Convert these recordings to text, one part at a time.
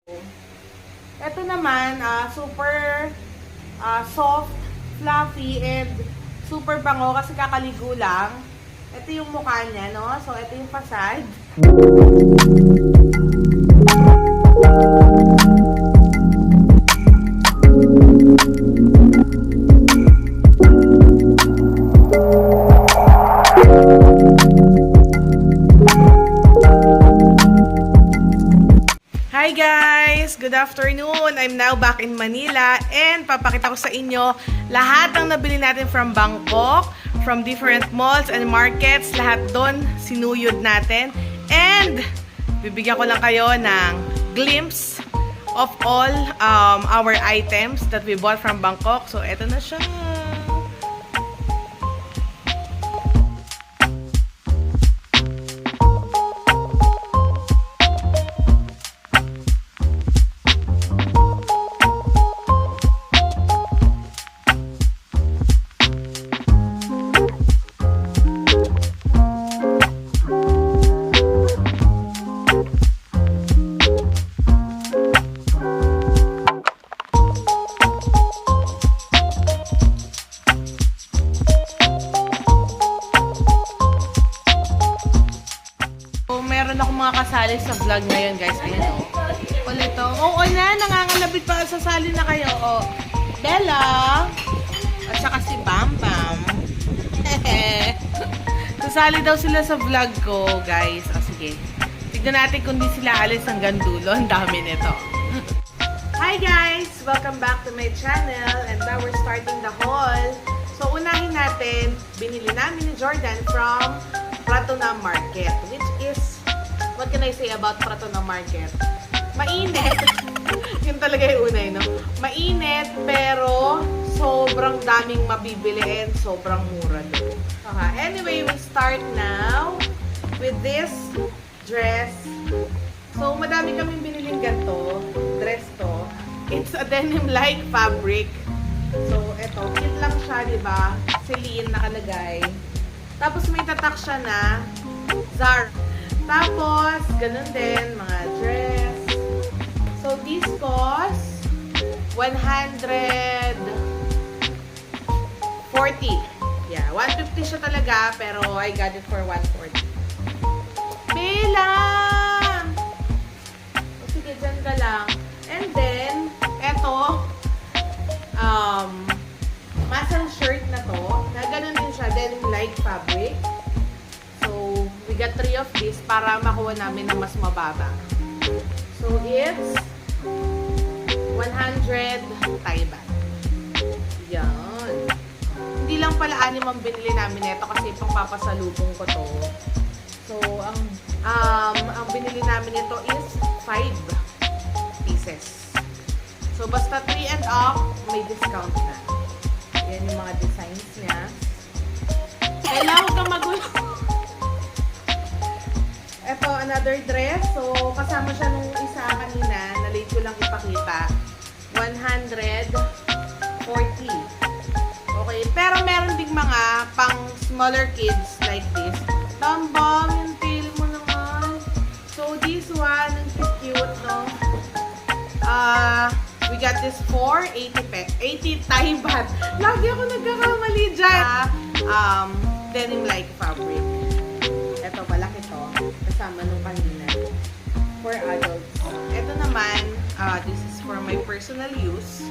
Ito naman, super soft, fluffy, and super bango kasi kakaligo lang. Ito yung mukha niya, no? So, ito yung facade. Hi guys! Good afternoon! I'm now back in Manila and papakita ko sa inyo lahat ng nabili natin from Bangkok, from different malls and markets, lahat doon sinuyod natin. And bibigyan ko lang kayo ng glimpse of all our items that we bought from Bangkok. So eto na siya! Meron akong mga kasali sa vlog ngayon, guys. Ayan, o. Ulit, o. Oo na, nangangalabit pa. Sasali na kayo, o. Bella. At saka si Bam Bam. Sasali daw sila sa vlog ko, guys. O, sige. Tignan natin kung di sila alis hanggang dulo. Ang dami nito. Hi, guys! Welcome back to my channel. And now we're starting the haul. So, unahin natin, binili namin ni Jordan from Pratuna Market, which is, what can I say about Pratuna Market? Mainit. Yun talaga yung unay, no? Mainit, pero sobrang daming mabibili and sobrang mura doon. Anyway, we start now with this dress. So, madami kaming biniling ganito. Dress to. It's a denim-like fabric. So, eto. Cute lang siya, di ba? Celine nakalagay. Tapos may tatak siya na Zara. Tapos, ganun din, mga dress. So, this cost 140. Yeah, 150 siya talaga, pero I got it for 140. Bella! O, sige, dyan ka lang. And then, eto, muscle shirt na to, na ganun din siya, denim-like fabric. So, we got 3 of this para makuha namin na mas mababa. So, it's 100 Thai baht. Yan. Hindi lang pala 6 ang binili namin nito kasi pang papasalubong ko to. So, ang binili namin nito is 5 pieces. So, basta 3 and up, may discount na. Yan yung mga designs niya. Kailangan ka magulo. Ito, another dress. So, kasama siya nung isa kanina. Na-late ko lang ipakita. 140. Okay. Pero meron ding mga pang smaller kids like this. Tambang, yung tail mo naman. So, this one, ang cute, no? We got this for 80 Thai baht. Lagi ako nagkakamali dyan. Denim-like fabric. Ito, malaki to. Kasama nung kanina. For adults. Ito naman, this is for my personal use.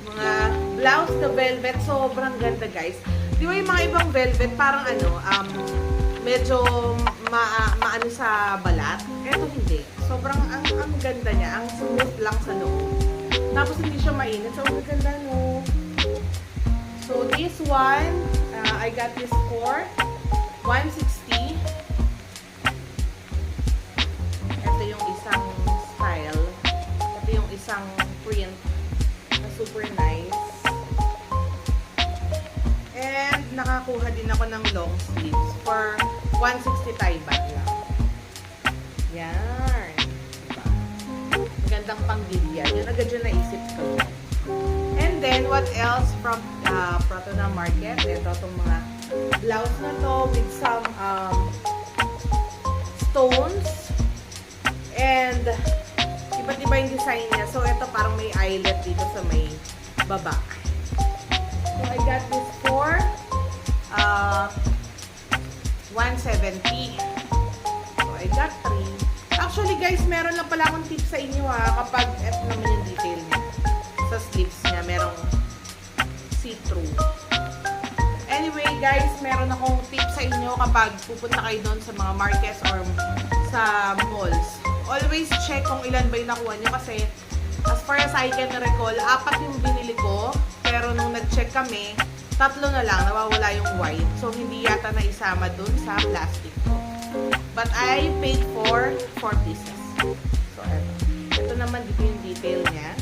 Mga blouse na velvet. Sobrang ganda, guys. Di ba yung mga ibang velvet, parang medyo maano sa balat? Ito hindi. Sobrang ang ganda niya. Ang smooth lang sa loob. Tapos hindi siya mainit. So, ang ganda, no? So, this one, I got this for 160. Ito yung isang style. Ito yung isang print na super nice. And nakakuha din ako ng long sleeves for 160 Thai baht lang. Yan. Diba? Magandang pang-gilya. Yun agad yung naisip ko. And then, what else from Pratuna Market? Ito, itong mga blouse na to with some stones and design niya. So, ito parang may eyelet dito sa may baba. So, I got this for 170. So, I got 3. Actually, guys, meron lang pala akong tip sa inyo kapag ito naman yung detail niya. Sa sleeves niya, merong see-through. Anyway, guys, meron akong tip sa inyo kapag pupunta kayo doon sa mga markets or sa malls. Always check kung ilan ba yung nakuha nyo kasi as far as I can recall, 4 yung binili ko. Pero nung nag-check kami, 3 na lang, nawawala yung white. So, hindi yata na isama dun sa plastic ko. But I paid for 4 pieces. So, ito naman dito yung detail niya.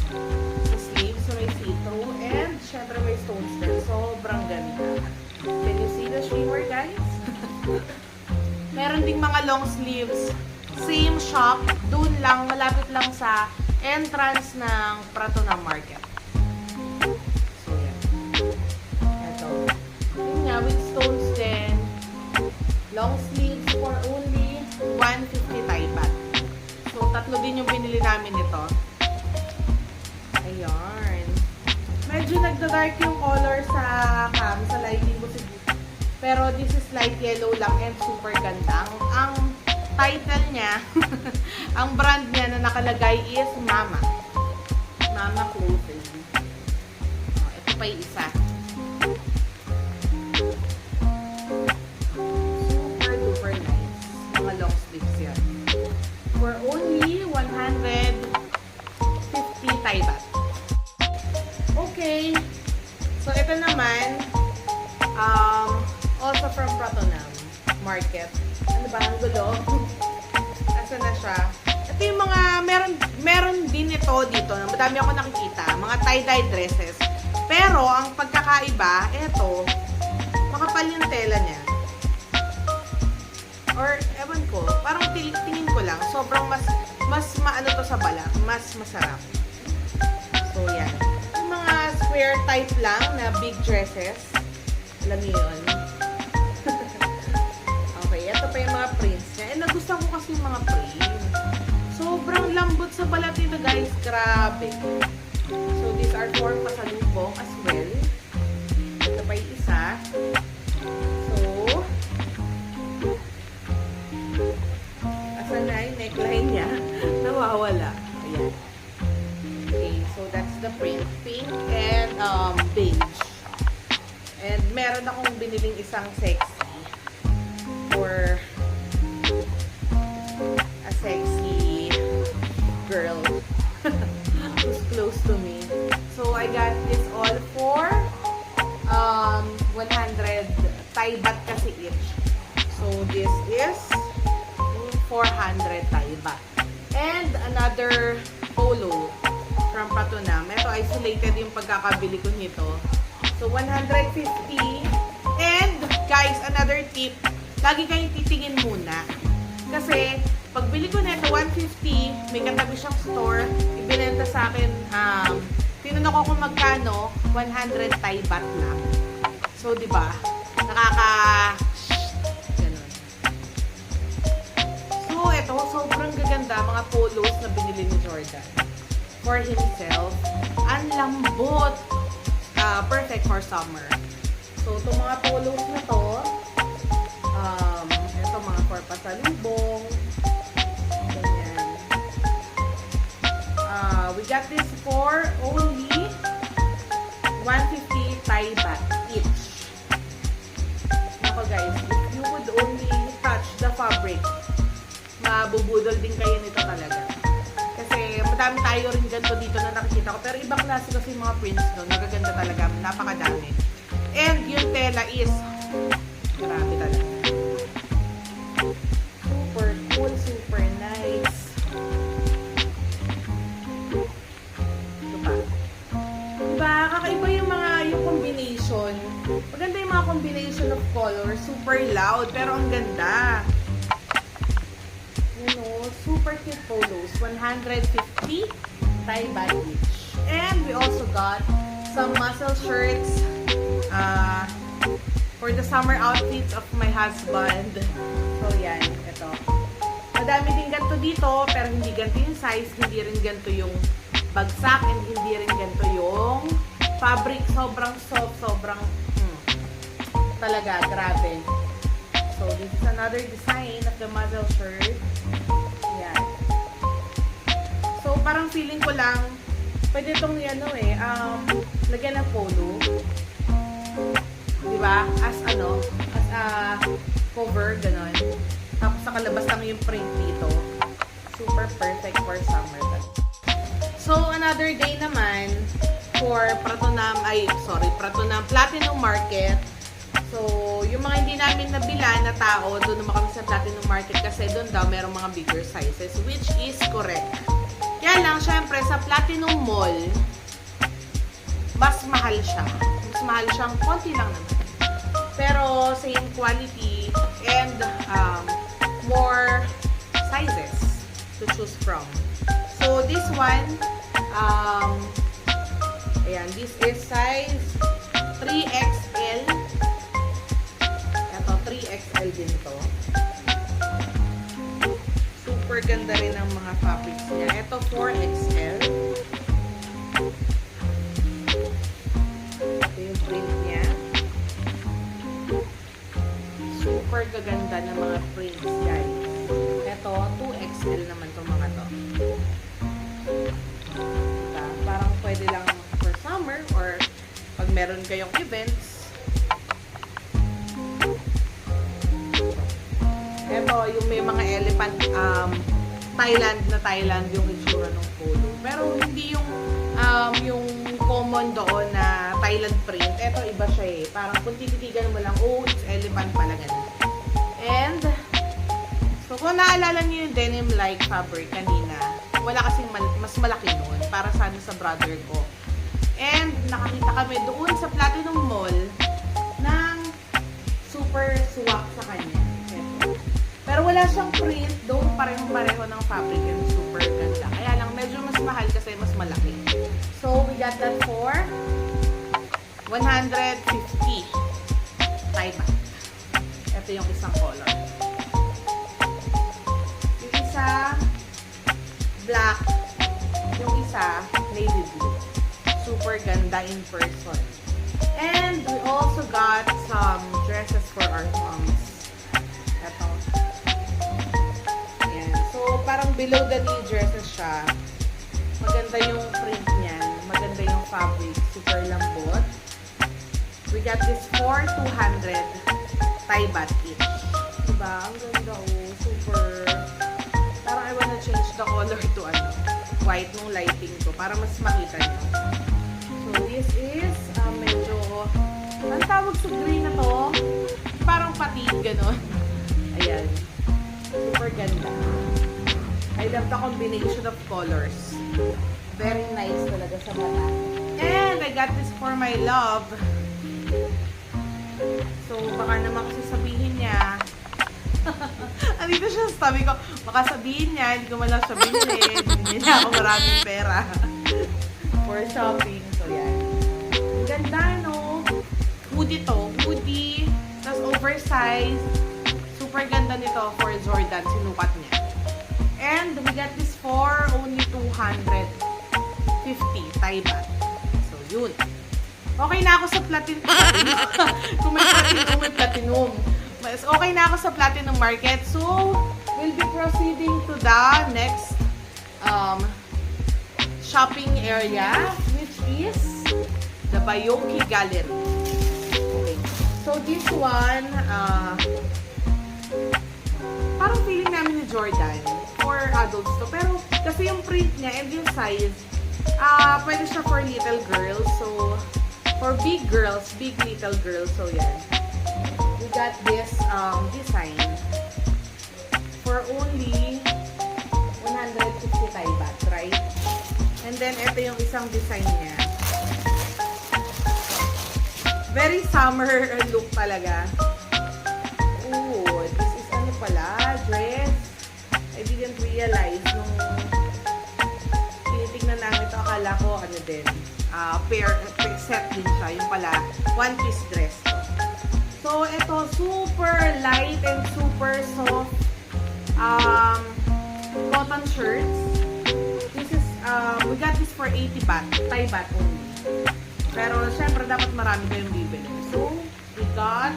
Sa sleeves, so may see-through. And, syempre may stones din. Sobrang ganda. Can you see the shimmer, guys? Meron ding mga long sleeves. Same shop. Doon lang, malapit lang sa entrance ng Pratona Market. So, yan. Ito. Yun nga, with stones din. Long sleeves for only 150 Thai baht. So, 3 din yung binili namin ito. Ayan. Medyo nagda-dark yung color sa cam, sa lighting ko. Pero this is light yellow lang and super ganda. Ang title niya, ang brand niya na nakalagay is Mama. Mama Clothing. Ito pa yung isa. Super duper nice. Mga long sleeves yan. For only 150 Thai baht. Okay. So, ito naman, also from Pratona Market. Ano ba? Ang gulo. Asa na siya? Ito yung mga, meron din ito dito. Madami ako nakikita. Mga tie-dye dresses. Pero, ang pagkakaiba, ito, makapal yung tela niya. Or, ewan ko, parang tingin ko lang, sobrang mas maano to sa balat. Mas masarap. So, yan. Yung mga square type lang na big dresses. Alam niyo yun. Okay, ito pa yung mga prints niya. And nagustuhan ko kasi yung mga prints. Sobrang lambot sa balat nito, guys. Grabe. So, these are for pasalubong as well. Ito pa yung isa. So, asan na yung neckline niya? Nawawala. Ayan. Okay, so that's the print. Pink and beige. And meron akong biniling isang sexy for a sexy girl who's close to me. So I got this all for 100 Thai baht kasi each. So this is 400 Thai baht. And another polo from Pratona. Ito isolated yung pagkakabili ko nito. So, 150. And, guys, another tip. Lagi kayong titingin muna. Kasi, pagbili ko nito 150, may katabi siyang store. Ibinenta sa akin, tinanong ko kung magkano, 100 Thai baht lang. So, di ba? Ganun. So, ito, sobrang gaganda. Mga polos na binili ni Jordan. For himself. Ang lambot. Perfect for summer. So, itong mga polos na to, ito mga for pasalubong. Ganyan. We got this for only 150 Thai baht each. Nako guys, if you would only touch the fabric, mabubudol din kayo nito talaga. Kasi madami tayo rin ganito dito na nakikita ko. Pero ibang klase kasi yung mga prints doon. Magaganda talaga. Napakadami. And yung tela is grabe talaga. Super cool. Super nice. Ito pa. Diba? Kakaiba yung mga yung combination. Maganda yung mga combination of colors. Super loud. Pero ang ganda. You know, super cute polos. 150 Thai baht each. And we also got some muscle shirts for the summer outfits of my husband. So, yan. Ito. Madami din ganito dito, pero hindi ganito yung size, hindi rin ganito yung bagsak, and hindi rin ganito yung fabric. Sobrang soft, sobrang talaga, grabe. So, this is another design of the muzzle shirt. Yan. So, parang feeling ko lang, pwede itong lagyan ng polo. Diba? As a cover, ganon. Tapos sa kalabas lang yung print dito. Super perfect for summer. So, another day naman for Pratunam Platinum Market. So, yung mga hindi namin nabila na tao, doon naman kami sa Platinum Market kasi doon daw merong mga bigger sizes, which is correct. Kaya lang, syempre, sa Platinum Mall, mas mahal siya. Mas mahal siyang konti lang naman. Pero, same quality and more sizes to choose from. So, this one, ayan, this is size 3XL. Ito, 3XL din to. Super ganda rin ang mga fabrics niya. Ito, 4XL. Ito yung print niya. Super gaganda ng mga prints, guys. Ito, 2XL naman itong mga to. Diba? Parang pwede lang for summer or pag meron kayong events. Ito, yung may mga elephant, Thailand yung itsura ng polo. Pero hindi yung common doon na Thailand print. Ito, iba siya eh. Parang kung tititigan mo lang, oh, it's elephant pala ganun. And, so kung naalala niyo yung denim-like fabric kanina, wala kasing mas malaki noon para sana sa brother ko. And, nakakita kami doon sa Platinum Mall ng super swak sa kanya. Ito. Pero wala siyang print, doon parehong-pareho ng fabric and super ganda. Kaya lang, medyo mas mahal kasi mas malaki. So, we got that for 150 Thai baht. Ito yung isang color. Yung isa, black. Yung isa, navy blue. Super ganda in person. And we also got some dresses for our moms. Ito. Ayan. So, parang below the knee dresses siya. Maganda yung print niyan. Maganda yung fabric. Super lambot. We got this for 200 Thai baht each. Diba? Ang ganda oh. Super. Parang I wanna change the color to white nung lighting ko para mas makita nyo. So, this is medyo ang tawag sa green na to. Parang patig, gano'n. Ayan. Super ganda. I love the combination of colors. Very nice talaga sa mata. And I got this for my love. So, baka naman kasi sabihin niya. Andito siya sa tabi ko. Baka sabihin niya, hindi ko man lang siya binili. Hindi niya ako maraming pera. For shopping. So, yan. Ang ganda, no? Hoodie to. Hoodie. Tapos oversized. Super ganda nito for Jordan. Sinukat niya. And we got this for only 250 Thai baht. So, yun. Okay na ako sa platinum. Kung may platinum. Mas okay na ako sa Platinum Market. So, we'll be proceeding to the next shopping area, which is the Bayoki Gallery. Okay. So, this one, parang feeling namin ni Jordan for adults to. Pero, kasi yung print niya and yung size, pwede siya for little girls. So, for big girls, big little girls. So, yan. We got this design for only 150 Thai baht, right? And then, ito yung isang design niya. Very summer look talaga. Oh, this is ano pala? Dress. I didn't realize nung tinitignan namin ito. Akala ko, ano din, pair set din siya. Yung pala, one-piece dress to. So, ito, super light and super soft cotton shirts. This is, we got this for 80 baht. Thai baht only. Pero, syempre, dapat marami kayong bibili. So, we got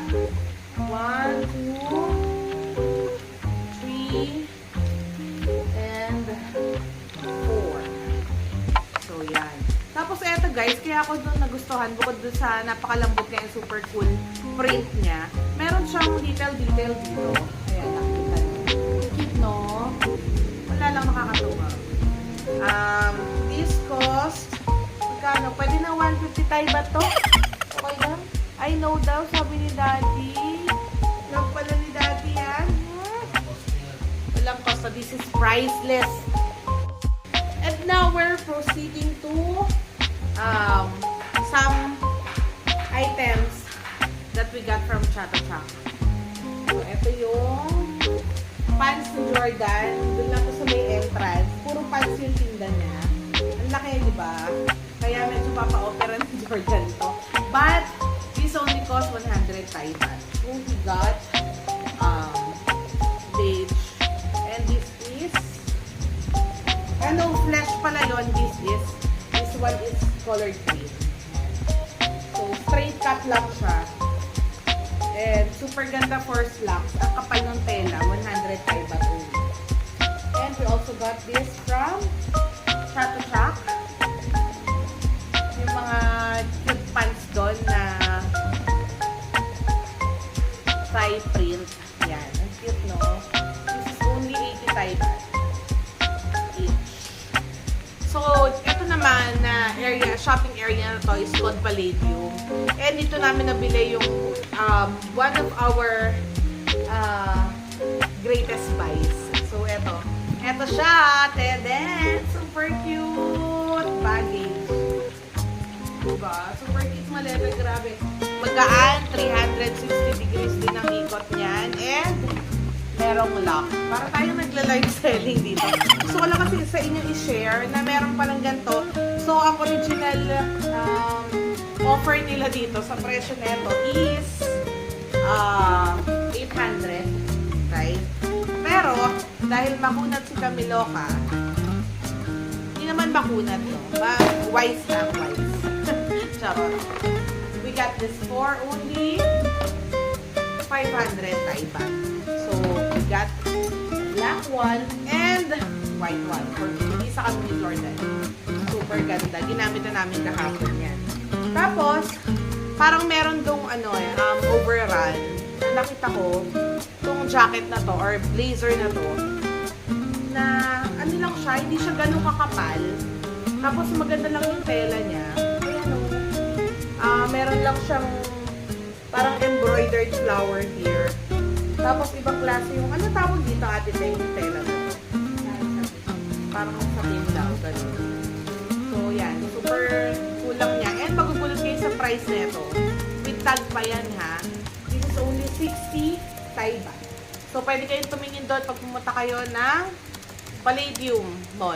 1, 2, 3, and 4. So, yan. Tapos, eto guys, kaya ako doon nagustuhan, bukod doon sa napakalambot niya and super cool print niya, meron siyang detail dito. Ayan, nakikita nyo. Cute, no? Wala lang makakatuwa. This cost, magkano? Pwede na 150 Thai baht to? Okay lang? I know daw, sabi ni Daddy. Love pala ni Daddy yan. Walang cost. So, this is priceless. And now, we're proceeding to some items that we got from Chato Chak. So, ito yung pants ni Jordan. Doon lang po sa may entrance. Puro pants yung tinda niya. Ang laki, di ba? Kaya medyo papa-opera ni Jordan to. But, this only cost 100 Thai baht. So, we got beige. And this is flesh pala yun. This one is colored green. So, straight cut lang siya. And super ganda for slacks. Ang kapal ng tela, 100 Thai baht only. And we also got this from Chato Chak. Yung mga cute pants doon na Thai print. Yan. Ang cute, no? This is only 80 Thai baht each. So, ito naman na shopping area na to is called Palladium. And dito namin nabili yung one of our greatest buys. So, ito. Ito siya, Teden. Super cute baggage. Diba? Super cute malebe. Grabe. Magaan. 360 degrees din ang ikot niyan. And, merong lock. Para tayong nagla-live selling dito. Gusto ko lang kasi sa inyo i-share na meron palang ganito. So, ang original offer nila dito sa presyo nito is 800, right? Pero, dahil makunat si Camiloka, hindi naman makunat, no? Wise na, wise. Charot. We got this for only 500 Thai baht. So, we got black one and white one. For isa kami ni Jordan. Super ganda. Ginamit na namin kahapon yan. Tapos, parang meron dong overrun. Nakita ko, itong jacket na to, or blazer na to, na ano lang siya, hindi siya ganun kakapal. Tapos, maganda lang yung tela niya. Ayan, meron lang siyang parang embroidered flower here. Tapos, ibang klase yung, ano tawag dito, ate, yung tela na to? Parang satin daw, ganun. So, yan. Super kulang niya. And magugulot kayo sa price na ito. With tag pa yan, ha? This is only 60 Thai baht. So, pwede kayong tumingin doon pag pumunta kayo ng Palladium Mall.